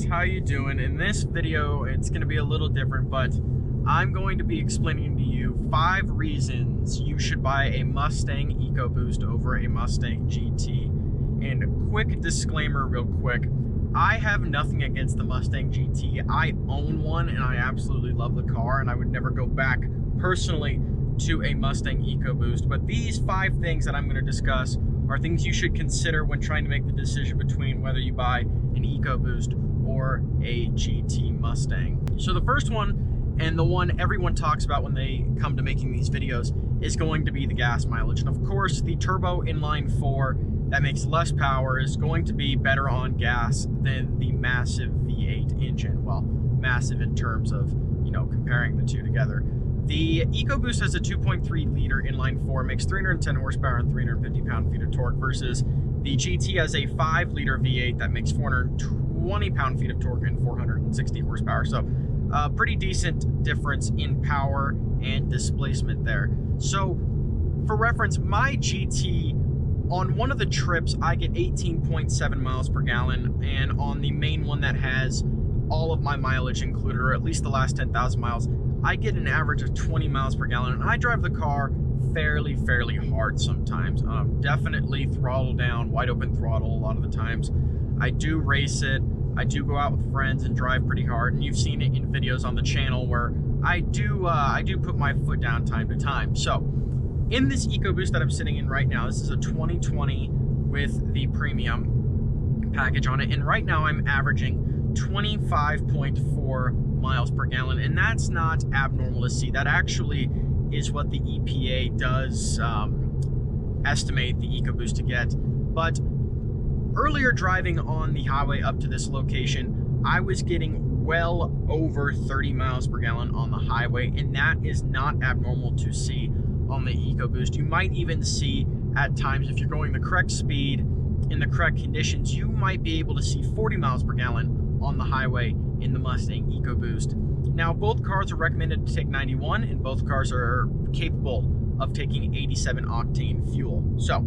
how you doing? In this video, it's going to be a little different, but I'm going to be explaining to you 5 reasons you should buy a Mustang Ecoboost over a Mustang GT. And quick disclaimer real quick, I have nothing against the Mustang GT. I own one and I absolutely love the car, and I would never go back personally to a Mustang Ecoboost. But these 5 things that I'm going to discuss are things you should consider when trying to make the decision between whether you buy an Ecoboost or a GT Mustang. So the first one, and the one everyone talks about when they come to making these videos, is going to be the gas mileage. And of course, the turbo inline-4 that makes less power is going to be better on gas than the massive V8 engine. Well, massive in terms of, you know, comparing the two together. The Ecoboost has a 2.3 liter inline-4, makes 310 horsepower and 350 pound-feet of torque, versus the GT has a 5 liter V8 that makes 420 pound-feet of torque and 460 horsepower. So a pretty decent difference in power and displacement there. So for reference, my GT, on one of the trips, I get 18.7 miles per gallon, and on the main one that has all of my mileage included, or at least the last 10,000 miles, I get an average of 20 miles per gallon, and I drive the car fairly hard sometimes. Definitely throttle down, wide open throttle a lot of the times. I do race it. I do go out with friends and drive pretty hard, and you've seen it in videos on the channel where I do put my foot down time to time. So in this Ecoboost that I'm sitting in right now, this is a 2020 with the premium package on it, and right now I'm averaging 25.4 miles per gallon, and that's not abnormal to see. That actually is what the EPA does estimate the Ecoboost to get. But earlier, driving on the highway up to this location, I was getting well over 30 miles per gallon on the highway, and that is not abnormal to see on the Ecoboost. You might even see at times, if you're going the correct speed in the correct conditions, you might be able to see 40 miles per gallon on the highway in the Mustang Ecoboost. Now, both cars are recommended to take 91, and both cars are capable of taking 87 octane fuel. So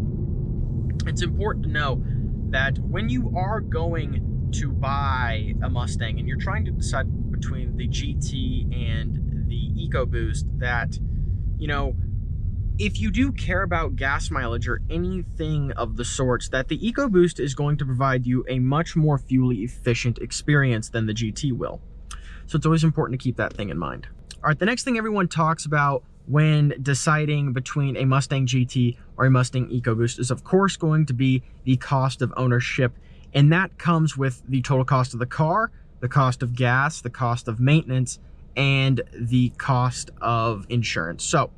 it's important to know that when you are going to buy a Mustang and you're trying to decide between the GT and the Ecoboost, that, you know, if you do care about gas mileage or anything of the sorts, that the Ecoboost is going to provide you a much more fuel efficient experience than the GT will. So it's always important to keep that thing in mind. All right, the next thing everyone talks about when deciding between a Mustang GT or a Mustang Ecoboost is of course going to be the cost of ownership. And that comes with the total cost of the car, the cost of gas, the cost of maintenance, and the cost of insurance. So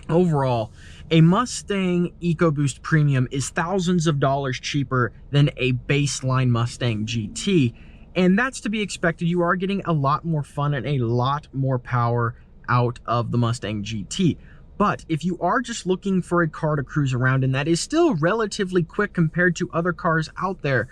overall, a Mustang Ecoboost Premium is thousands of dollars cheaper than a baseline Mustang GT, and that's to be expected. You are getting a lot more fun and a lot more power out of the Mustang GT. But if you are just looking for a car to cruise around in that is still relatively quick compared to other cars out there,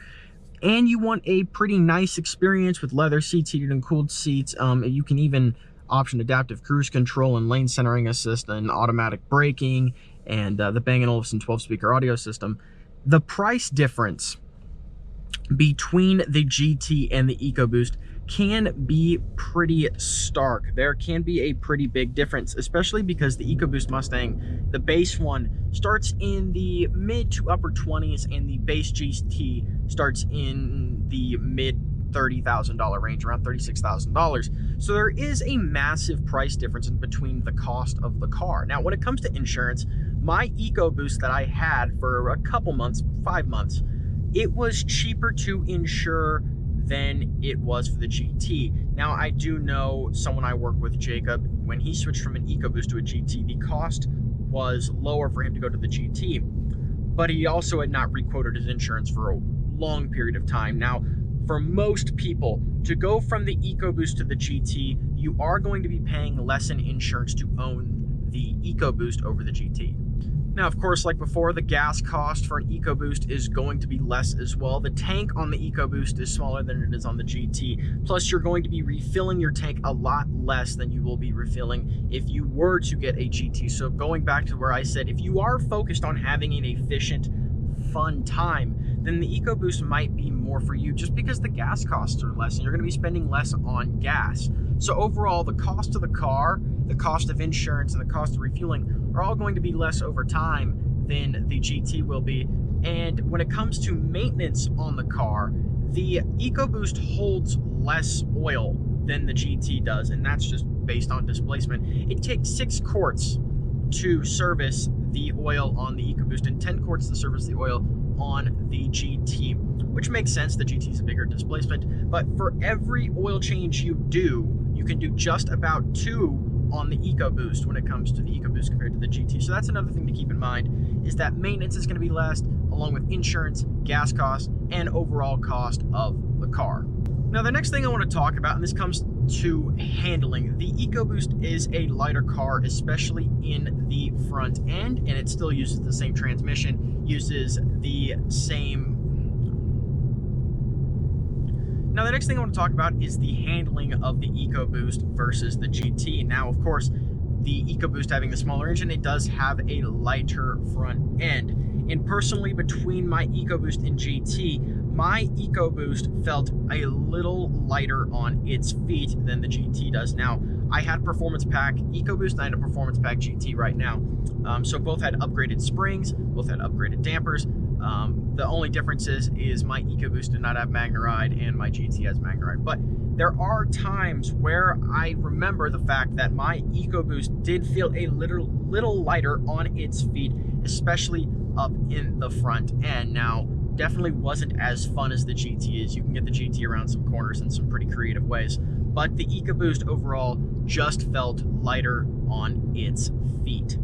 and you want a pretty nice experience with leather seats, heated and cooled seats, you can even option adaptive cruise control and lane centering assist and automatic braking and the Bang & Olufsen 12-speaker audio system. The price difference between the GT and the Ecoboost can be pretty stark. There can be a pretty big difference, especially because the Ecoboost Mustang, the base one, starts in the mid to upper 20s, and the base GT starts in the mid $30,000 range, around $36,000. So there is a massive price difference in between the cost of the car. Now, when it comes to insurance, my Ecoboost that I had for a couple months, 5 months, it was cheaper to insure than it was for the GT. Now, I do know someone I work with, Jacob, when he switched from an Ecoboost to a GT, the cost was lower for him to go to the GT, but he also had not requoted his insurance for a long period of time. Now, for most people, to go from the Ecoboost to the GT, you are going to be paying less in insurance to own the Ecoboost over the GT. Now, of course, like before, the gas cost for an Ecoboost is going to be less as well. The tank on the Ecoboost is smaller than it is on the GT. Plus, you're going to be refilling your tank a lot less than you will be refilling if you were to get a GT. So going back to where I said, if you are focused on having an efficient, fun time, then the EcoBoost might be more for you, just because the gas costs are less and you're going to be spending less on gas. So overall, the cost of the car, the cost of insurance, and the cost of refueling are all going to be less over time than the GT will be. And when it comes to maintenance on the car, the EcoBoost holds less oil than the GT does, and that's just based on displacement. It takes 6 quarts to service the oil on the EcoBoost and 10 quarts to service the oil on the GT, which makes sense. The GT is a bigger displacement, but for every oil change you do, you can do just about 2 on the EcoBoost when it comes to the EcoBoost compared to the GT. So that's another thing to keep in mind, is that maintenance is going to be less, along with insurance, gas costs, and overall cost of the car. Now, the next thing I want to talk about, and this comes to handling, the EcoBoost is a lighter car, especially in the front end, and it still uses the same transmission, uses the same. Now, the next thing I want to talk about is the handling of the EcoBoost versus the GT. Now, of course, the EcoBoost having the smaller engine, it does have a lighter front end. And personally, between my EcoBoost and GT, my EcoBoost felt a little lighter on its feet than the GT does. Now, I had Performance Pack EcoBoost and I had a Performance Pack GT right now. So both had upgraded springs, both had upgraded dampers. The only difference is my EcoBoost did not have MagneRide and my GT has MagneRide. But there are times where I remember the fact that my EcoBoost did feel a little lighter on its feet, especially up in the front end. Now, definitely wasn't as fun as the GT is. You can get the GT around some corners in some pretty creative ways, but the EcoBoost overall just felt lighter on its feet.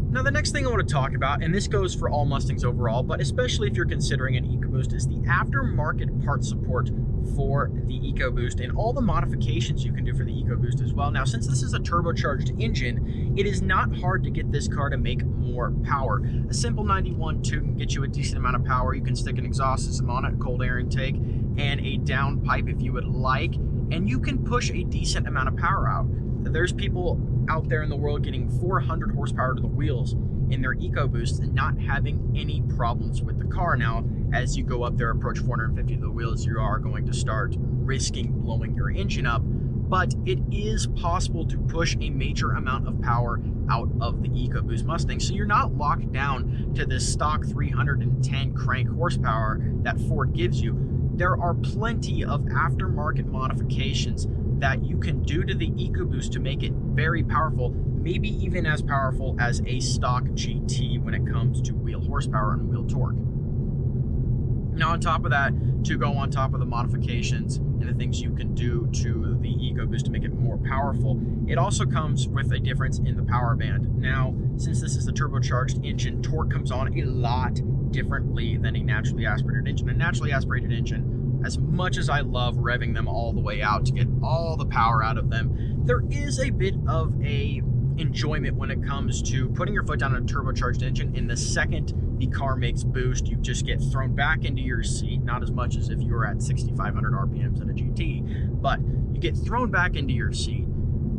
Now, the next thing I want to talk about, and this goes for all Mustangs overall, but especially if you're considering an EcoBoost, is the aftermarket part support for the EcoBoost and all the modifications you can do for the EcoBoost as well. Now, since this is a turbocharged engine, it is not hard to get this car to make more power. A simple 91.2 can get you a decent amount of power. You can stick an exhaust system on it, cold air intake, and a down pipe if you would like, and you can push a decent amount of power out. There's people out there in the world getting 400 horsepower to the wheels in their EcoBoost and not having any problems with the car. Now, as you go up there, approach 450 to the wheels, you are going to start risking blowing your engine up, but it is possible to push a major amount of power out of the EcoBoost Mustang. So you're not locked down to this stock 310 crank horsepower that Ford gives you. There are plenty of aftermarket modifications that you can do to the EcoBoost to make it very powerful, maybe even as powerful as a stock GT when it comes to wheel horsepower and wheel torque. Now, on top of that, to go on top of the modifications and the things you can do to the EcoBoost to make it more powerful, it also comes with a difference in the power band. Now, since this is a turbocharged engine, torque comes on a lot differently than a naturally aspirated engine. A naturally aspirated engine, as much as I love revving them all the way out to get all the power out of them, there is a bit of a enjoyment when it comes to putting your foot down on a turbocharged engine, and the second the car makes boost, you just get thrown back into your seat. Not as much as if you were at 6,500 RPMs in a GT, but you get thrown back into your seat,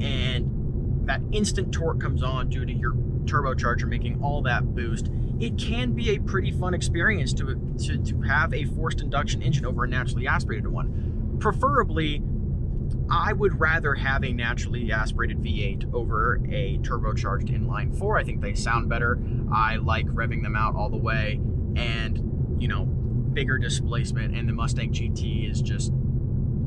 and that instant torque comes on due to your turbocharger making all that boost. It can be a pretty fun experience to have a forced induction engine over a naturally aspirated one. Preferably, I would rather have a naturally aspirated V8 over a turbocharged inline 4. I think they sound better. I like revving them out all the way, and, you know, bigger displacement, and the Mustang GT is just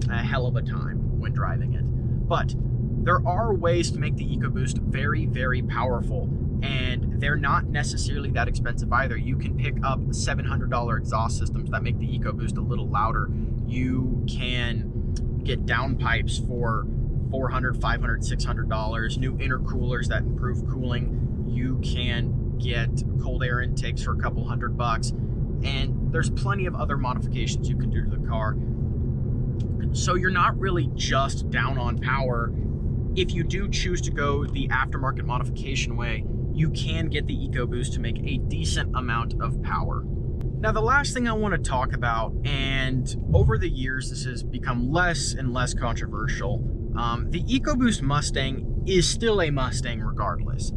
a hell of a time when driving it. But there are ways to make the EcoBoost very, very powerful, and they're not necessarily that expensive either. You can pick up $700 exhaust systems that make the EcoBoost a little louder. You can get downpipes for $400, $500, $600, new intercoolers that improve cooling. You can get cold air intakes for a couple $100, and there's plenty of other modifications you can do to the car. So you're not really just down on power. If you do choose to go the aftermarket modification way, you can get the EcoBoost to make a decent amount of power. Now, the last thing I want to talk about, and over the years this has become less and less controversial, the EcoBoost Mustang is still a Mustang regardless.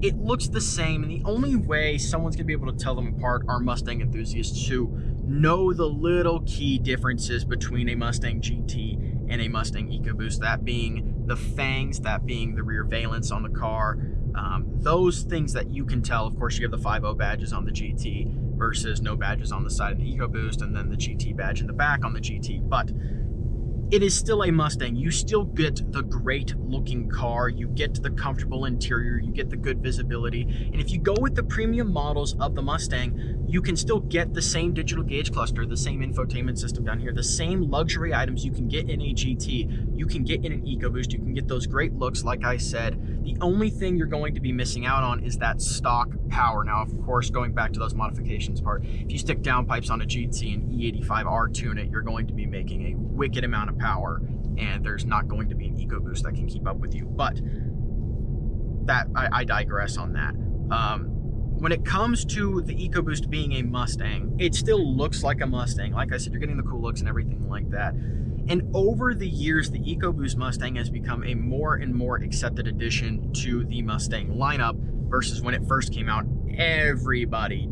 It looks the same, and the only way someone's going to be able to tell them apart are Mustang enthusiasts who know the little key differences between a Mustang GT and a Mustang EcoBoost, that being the fangs, that being the rear valence on the car. Those things that you can tell. Of course, you have the 5.0 badges on the GT versus no badges on the side of the EcoBoost, and then the GT badge in the back on the GT. But it is still a Mustang. You still get the great looking car, you get the comfortable interior, you get the good visibility. And if you go with the premium models of the Mustang, you can still get the same digital gauge cluster, the same infotainment system down here, the same luxury items you can get in a GT, you can get in an EcoBoost, you can get those great looks, like I said. The only thing you're going to be missing out on is that stock power. Now, of course, going back to those modifications part, if you stick downpipes on a GT and E85R tune it, you're going to be making a wicked amount of power, and there's not going to be an EcoBoost that can keep up with you. But that I digress on that. When it comes to the EcoBoost being a Mustang, it still looks like a Mustang. Like I said, you're getting the cool looks and everything like that. And over the years, the EcoBoost Mustang has become a more and more accepted addition to the Mustang lineup versus when it first came out. Everybody,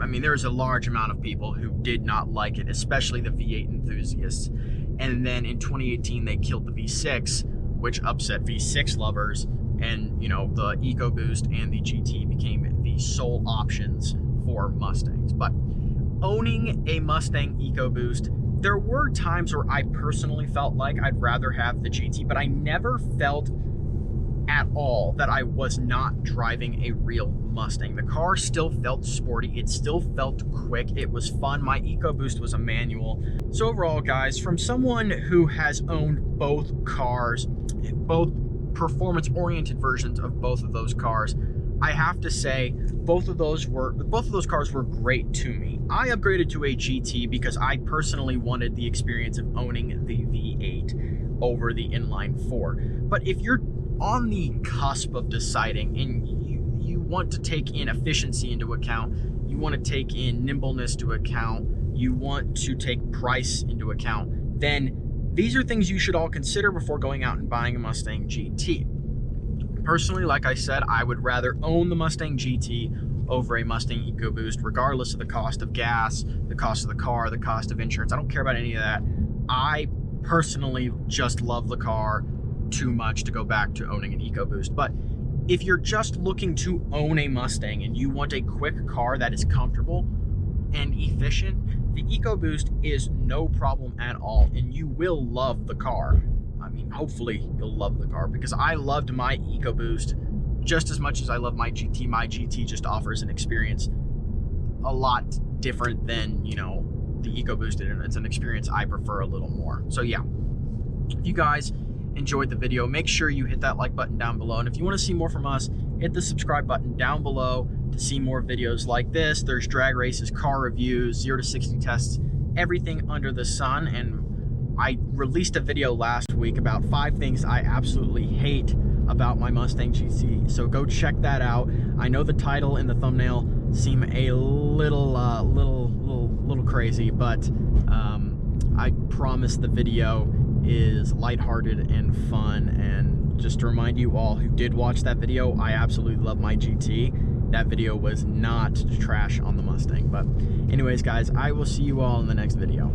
I mean, there's a large amount of people who did not like it, especially the V8 enthusiasts. And then in 2018, they killed the V6, which upset V6 lovers. And, you know, the EcoBoost and the GT became the sole options for Mustangs. But owning a Mustang EcoBoost, there were times where I personally felt like I'd rather have the GT, but I never felt at all that I was not driving a real Mustang. The car still felt sporty, it still felt quick, it was fun. My EcoBoost was a manual. So overall, guys, from someone who has owned both cars, both performance-oriented versions of both of those cars, I have to say both of those cars were great to me. I upgraded to a GT because I personally wanted the experience of owning the V8 over the inline 4. But if you're on the cusp of deciding and you want to take in efficiency into account, you want to take in nimbleness into account, you want to take price into account, then these are things you should all consider before going out and buying a Mustang GT. Personally, like I said, I would rather own the Mustang GT over a Mustang EcoBoost, regardless of the cost of gas, the cost of the car, the cost of insurance. I don't care about any of that. I personally just love the car too much to go back to owning an EcoBoost. But if you're just looking to own a Mustang and you want a quick car that is comfortable and efficient, the EcoBoost is no problem at all, and you will love the car. I mean, hopefully you'll love the car, because I loved my EcoBoost just as much as I love my GT. My GT just offers an experience a lot different than, you know, the EcoBoost did, and it's an experience I prefer a little more. So yeah, if you guys enjoyed the video, make sure you hit that like button down below, and if you want to see more from us, hit the subscribe button down below to see more videos like this. There's drag races, car reviews, 0 to 60 tests, everything under the sun. And I released a video last week about 5 things I absolutely hate about my Mustang GT, so go check that out. I know the title and the thumbnail seem a little crazy, but I promise the video is lighthearted and fun. And just to remind you all who did watch that video, I absolutely love my GT. That video was not trash on the Mustang. But anyways, guys, I will see you all in the next video.